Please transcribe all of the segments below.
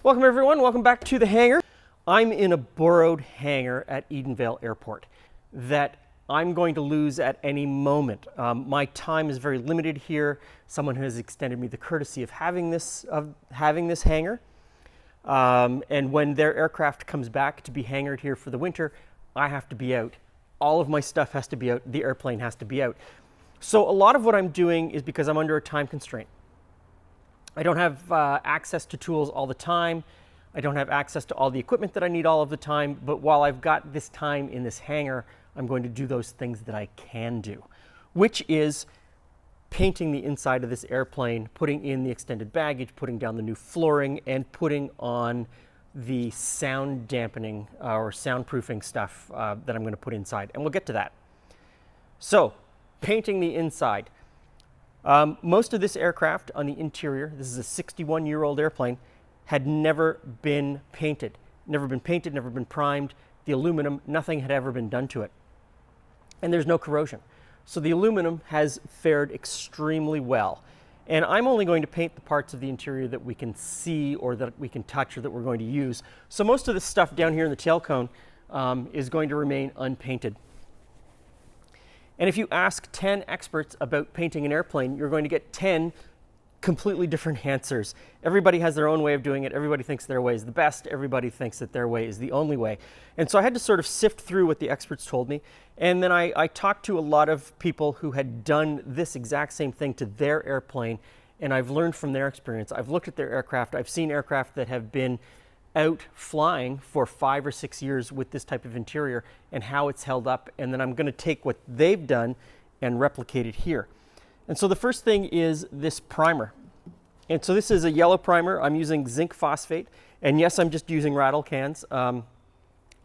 Welcome everyone, welcome back to the hangar. I'm in a borrowed hangar at Edenvale Airport that I'm going to lose at any moment. My time is very limited here. Someone has extended me the courtesy of having this hangar. And when their aircraft comes back to be hangared here for the winter, I have to be out. All of my stuff has to be out. The airplane has to be out. So a lot of what I'm doing is because I'm under a time constraint. I don't have access to tools all the time. I don't have access to all the equipment that I need all of the time. But while I've got this time in this hangar, I'm going to do those things that I can do, which is painting the inside of this airplane, putting in the extended baggage, putting down the new flooring, and putting on the sound dampening or soundproofing stuff that I'm going to put inside. And we'll get to that. So, painting the inside. Most of this aircraft on the interior, this is a 61-year-old airplane, had never been painted. Never been painted, never been primed. The aluminum, nothing had ever been done to it. And there's no corrosion. So the aluminum has fared extremely well. And I'm only going to paint the parts of the interior that we can see or that we can touch or that we're going to use. So most of this stuff down here in the tail cone is going to remain unpainted. And if you ask 10 experts about painting an airplane, you're going to get 10 completely different answers. Everybody has their own way of doing it. Everybody thinks their way is the best. Everybody thinks that their way is the only way. And so I had to sort of sift through what the experts told me. And then I talked to a lot of people who had done this exact same thing to their airplane. And I've learned from their experience. I've looked at their aircraft. I've seen aircraft that have been out flying for 5 or 6 years with this type of interior and how it's held up. And then I'm going to take what they've done and replicate it here. And so the first thing is this primer. And so this is a yellow primer. I'm using zinc phosphate. And yes, I'm just using rattle cans. I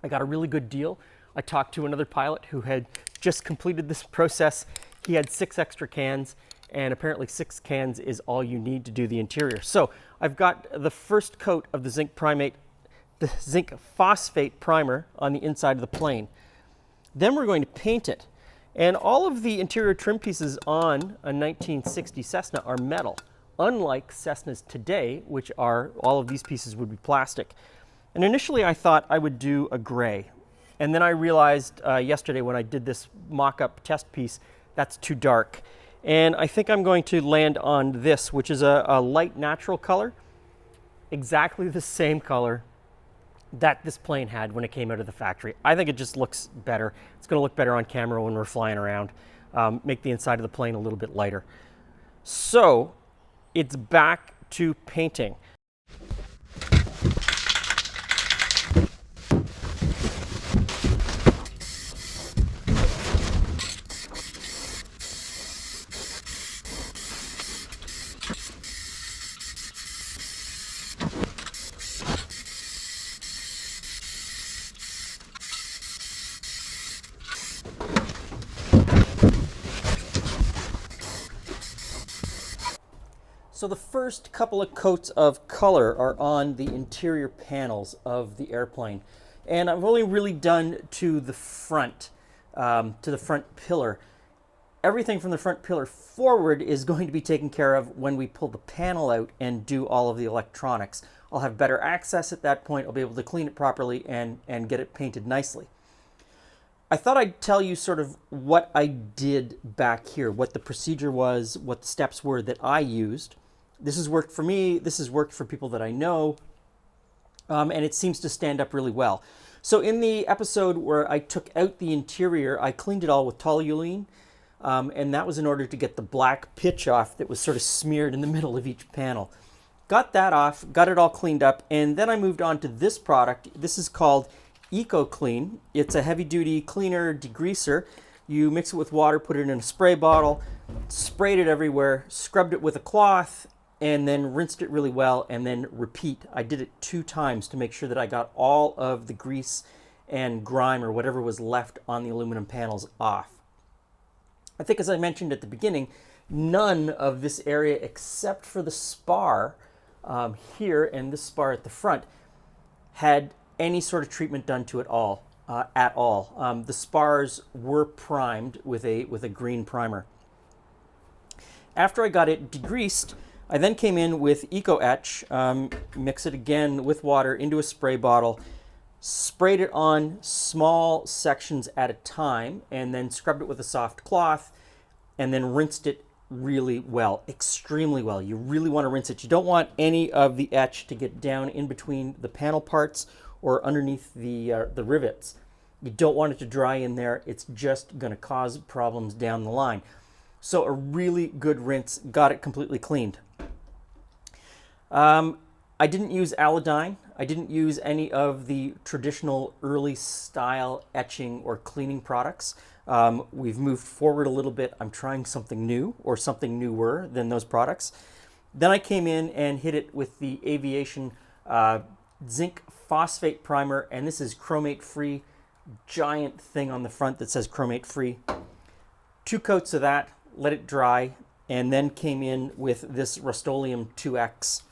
got a really good deal. I talked to another pilot who had just completed this process. He had 6 extra cans, and apparently 6 cans is all you need to do the interior. So I've got the first coat of the zinc phosphate primer on the inside of the plane. Then we're going to paint it. And all of the interior trim pieces on a 1960 Cessna are metal, unlike Cessnas today, which are, all of these pieces would be plastic. And initially I thought I would do a gray. And then I realized yesterday when I did this mock-up test piece, that's too dark. And I think I'm going to land on this, which is a light natural color, exactly the same color that this plane had when it came out of the factory. I think it just looks better. It's going to look better on camera when we're flying around, make the inside of the plane a little bit lighter. So it's back to painting. So the first couple of coats of color are on the interior panels of the airplane. And I've only really done to the front pillar. Everything from the front pillar forward is going to be taken care of when we pull the panel out and do all of the electronics. I'll have better access at that point. I'll be able to clean it properly and get it painted nicely. I thought I'd tell you sort of what I did back here, what the procedure was, what the steps were that I used. This has worked for me, this has worked for people that I know, and it seems to stand up really well. So in the episode where I took out the interior, I cleaned it all with toluene, and that was in order to get the black pitch off that was sort of smeared in the middle of each panel. Got that off, got it all cleaned up, and then I moved on to this product. This is called Eco Clean. It's a heavy-duty cleaner degreaser. You mix it with water, put it in a spray bottle, sprayed it everywhere, scrubbed it with a cloth, and then rinsed it really well, and then repeat. I did it 2 times to make sure that I got all of the grease and grime or whatever was left on the aluminum panels off. I think, as I mentioned at the beginning, none of this area except for the spar here and this spar at the front had any sort of treatment done to it all, at all. The spars were primed with a green primer. After I got it degreased, I then came in with Eco Etch, mix it again with water into a spray bottle, sprayed it on small sections at a time, and then scrubbed it with a soft cloth, and then rinsed it really well, extremely well. You really want to rinse it. You don't want any of the etch to get down in between the panel parts or underneath the rivets. You don't want it to dry in there. It's just going to cause problems down the line. So a really good rinse got it completely cleaned. I didn't use Aladyne. I didn't use any of the traditional early style etching or cleaning products. We've moved forward a little bit. I'm trying something new or something newer than those products. Then I came in and hit it with the Aviation zinc phosphate primer, and this is chromate free. Giant thing on the front that says chromate free. 2 coats of that, let it dry, and then came in with this Rust-Oleum 2X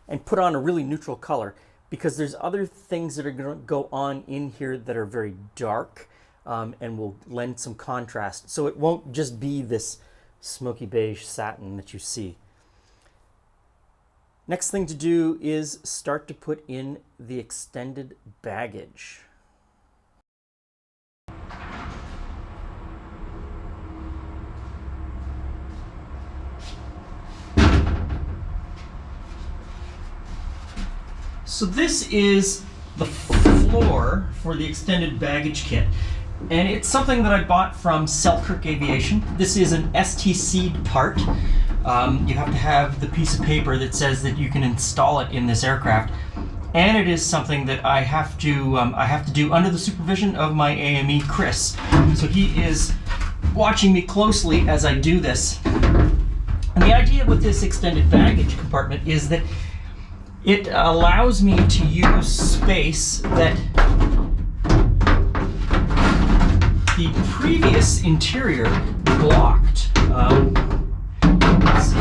and put on a really neutral color, because there's other things that are going to go on in here that are very dark and will lend some contrast. So it won't just be this smoky beige satin that you see. Next thing to do is start to put in the extended baggage. So this is the floor for the extended baggage kit, and it's something that I bought from Selkirk Aviation. This is an STC part. You have to have the piece of paper that says that you can install it in this aircraft, and it is something that I have to do under the supervision of my AME, Chris. So he is watching me closely as I do this. And the idea with this extended baggage compartment is that it allows me to use space that the previous interior blocked. Let's see.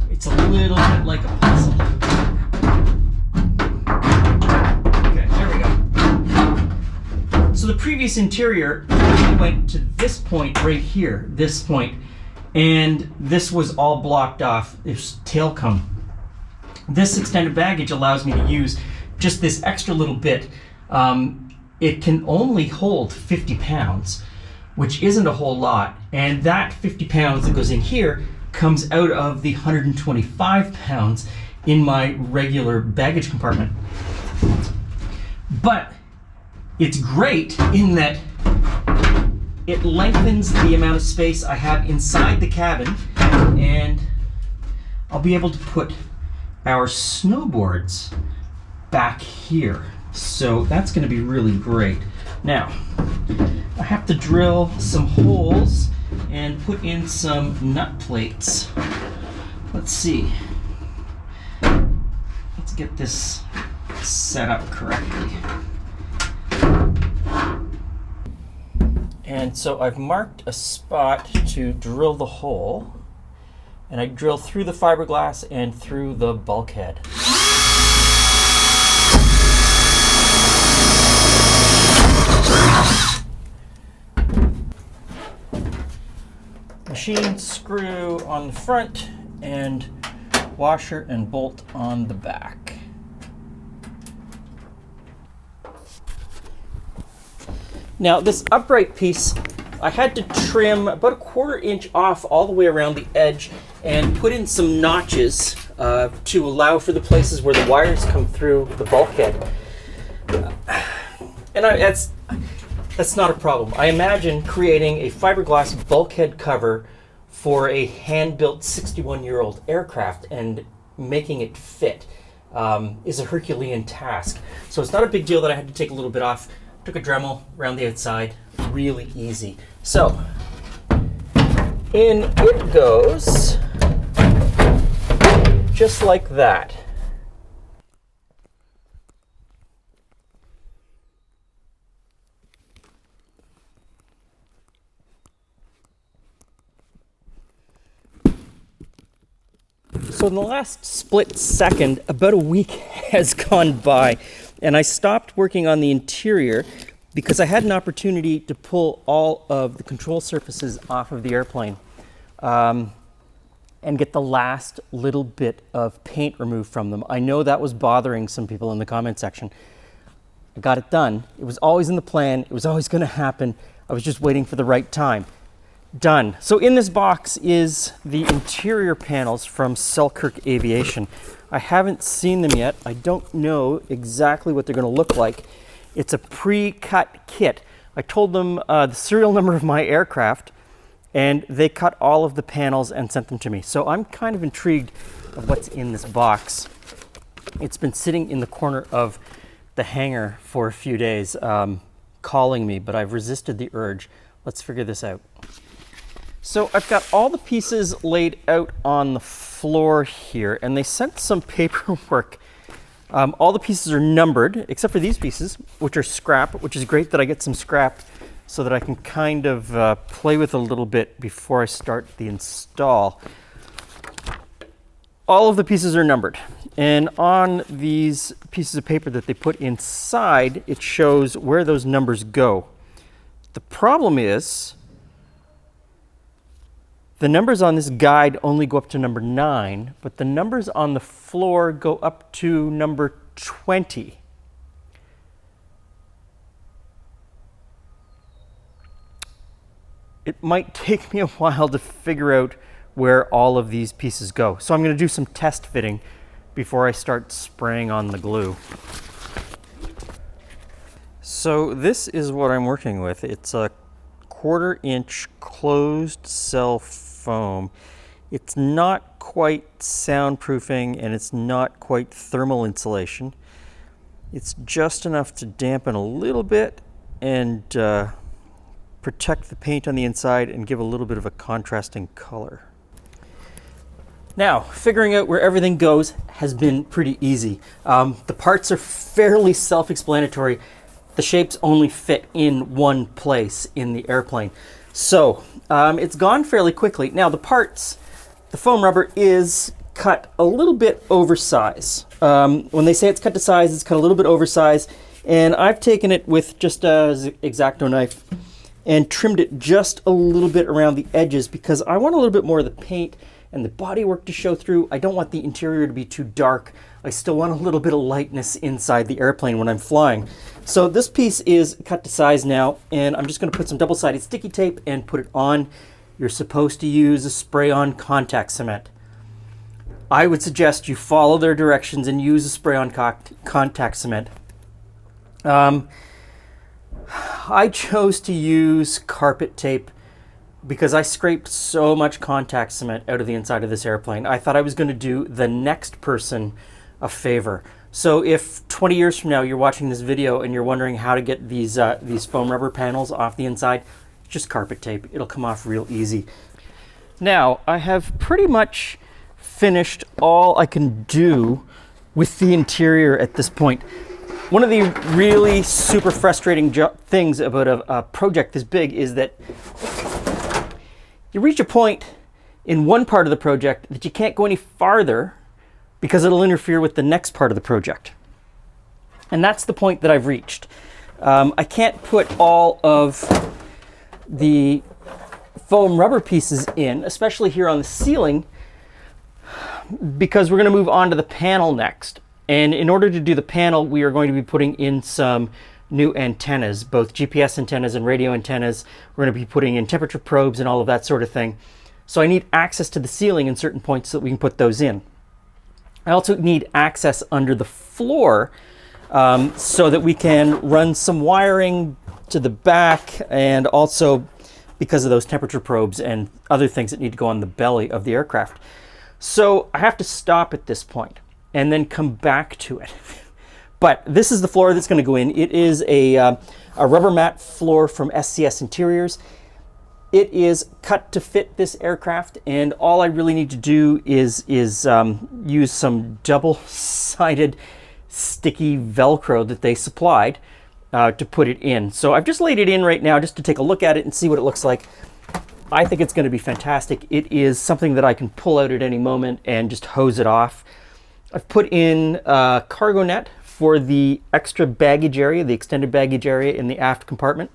It's a little bit like a puzzle. Okay, there we go. So the previous interior went to this point right here, this point. And this was all blocked off. It's tail cone. This extended baggage allows me to use just this extra little bit. It can only hold 50 pounds, which isn't a whole lot. And that 50 pounds that goes in here comes out of the 125 pounds in my regular baggage compartment. But it's great in that it lengthens the amount of space I have inside the cabin, and I'll be able to put our snowboards back here. So that's going to be really great. Now, I have to drill some holes and put in some nut plates. Let's see. Let's get this set up correctly. And so I've marked a spot to drill the hole, and I drill through the fiberglass and through the bulkhead. Machine screw on the front and washer and bolt on the back. Now this upright piece, I had to trim about 1/4 inch off all the way around the edge and put in some notches to allow for the places where the wires come through the bulkhead. And that's not a problem. I imagine creating a fiberglass bulkhead cover for a hand-built 61-year-old aircraft and making it fit is a Herculean task. So it's not a big deal that I had to take a little bit off. Took a Dremel around the outside, really easy. So, in it goes, just like that. So in the last split second, about a week has gone by, and I stopped working on the interior because I had an opportunity to pull all of the control surfaces off of the airplane and get the last little bit of paint removed from them. I know that was bothering some people in the comment section. I got it done. It was always in the plan. It was always going to happen. I was just waiting for the right time. Done. So in this box is the interior panels from Selkirk Aviation. I haven't seen them yet. I don't know exactly what they're going to look like. It's a pre-cut kit. I told them the serial number of my aircraft, and they cut all of the panels and sent them to me. So I'm kind of intrigued of what's in this box. It's been sitting in the corner of the hangar for a few days, calling me, but I've resisted the urge. Let's figure this out. So I've got all the pieces laid out on the floor here, and they sent some paperwork. All the pieces are numbered, except for these pieces, which are scrap, which is great that I get some scrap so that I can kind of play with a little bit before I start the install. All of the pieces are numbered, and on these pieces of paper that they put inside, it shows where those numbers go. The problem is, the numbers on this guide only go up to number 9, but the numbers on the floor go up to number 20. It might take me a while to figure out where all of these pieces go. So I'm going to do some test fitting before I start spraying on the glue. So this is what I'm working with. It's a 1/4-inch closed cell foam. It's not quite soundproofing, and it's not quite thermal insulation. It's just enough to dampen a little bit and protect the paint on the inside and give a little bit of a contrasting color. Now, figuring out where everything goes has been pretty easy. The parts are fairly self-explanatory. The shapes only fit in one place in the airplane. So it's gone fairly quickly. Now the parts, the foam rubber is cut a little bit oversized. When they say it's cut to size, it's cut a little bit oversized. And I've taken it with just a X-Acto knife and trimmed it just a little bit around the edges because I want a little bit more of the paint and the bodywork to show through. I don't want the interior to be too dark. I still want a little bit of lightness inside the airplane when I'm flying. So this piece is cut to size now, and I'm just going to put some double-sided sticky tape and put it on. You're supposed to use a spray-on contact cement. I would suggest you follow their directions and use a spray-on contact cement. I chose to use carpet tape because I scraped so much contact cement out of the inside of this airplane. I thought I was going to do the next person a favor. So if 20 years from now you're watching this video and you're wondering how to get these foam rubber panels off the inside, just carpet tape. It'll come off real easy. Now, I have pretty much finished all I can do with the interior at this point. One of the really super frustrating things about a project this big is that you reach a point in one part of the project that you can't go any farther because it'll interfere with the next part of the project. And that's the point that I've reached. I can't put all of the foam rubber pieces in, especially here on the ceiling, because we're going to move on to the panel next. And in order to do the panel, we are going to be putting in some new antennas, both GPS antennas and radio antennas. We're going to be putting in temperature probes and all of that sort of thing. So I need access to the ceiling in certain points so that we can put those in. I also need access under the floor so that we can run some wiring to the back, and also because of those temperature probes and other things that need to go on the belly of the aircraft. So I have to stop at this point and then come back to it. But this is the floor that's going to go in. It is a rubber mat floor from SCS Interiors. It is cut to fit this aircraft, and all I really need to do is use some double-sided sticky Velcro that they supplied to put it in. So I've just laid it in right now just to take a look at it and see what it looks like. I think it's going to be fantastic. It is something that I can pull out at any moment and just hose it off. I've put in a cargo net for the extra baggage area, the extended baggage area in the aft compartment.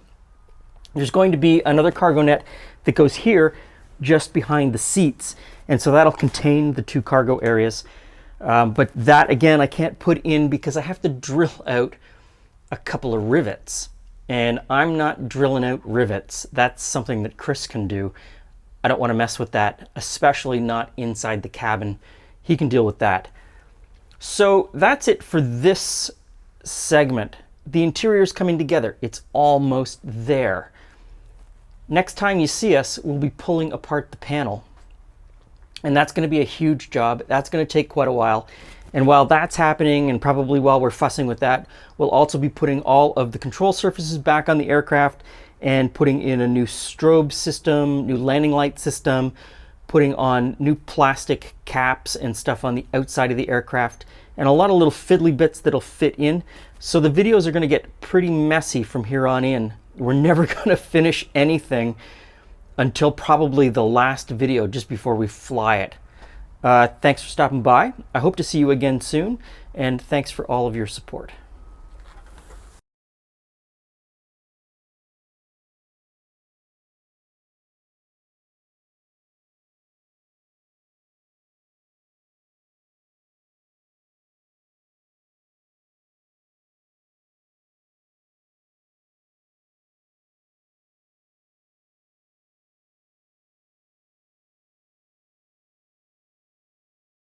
There's going to be another cargo net that goes here just behind the seats. And so that'll contain the 2 cargo areas. But that, again, I can't put in because I have to drill out a couple of rivets. And I'm not drilling out rivets. That's something that Chris can do. I don't want to mess with that, especially not inside the cabin. He can deal with that. So that's it for this segment. The interior's coming together. It's almost there. Next time you see us, we'll be pulling apart the panel. And that's going to be a huge job. That's going to take quite a while. And while that's happening, and probably while we're fussing with that, we'll also be putting all of the control surfaces back on the aircraft and putting in a new strobe system, new landing light system, putting on new plastic caps and stuff on the outside of the aircraft, and a lot of little fiddly bits that'll fit in. So the videos are going to get pretty messy from here on in. We're never going to finish anything until probably the last video just before we fly it. Thanks for stopping by. I hope to see you again soon, and thanks for all of your support.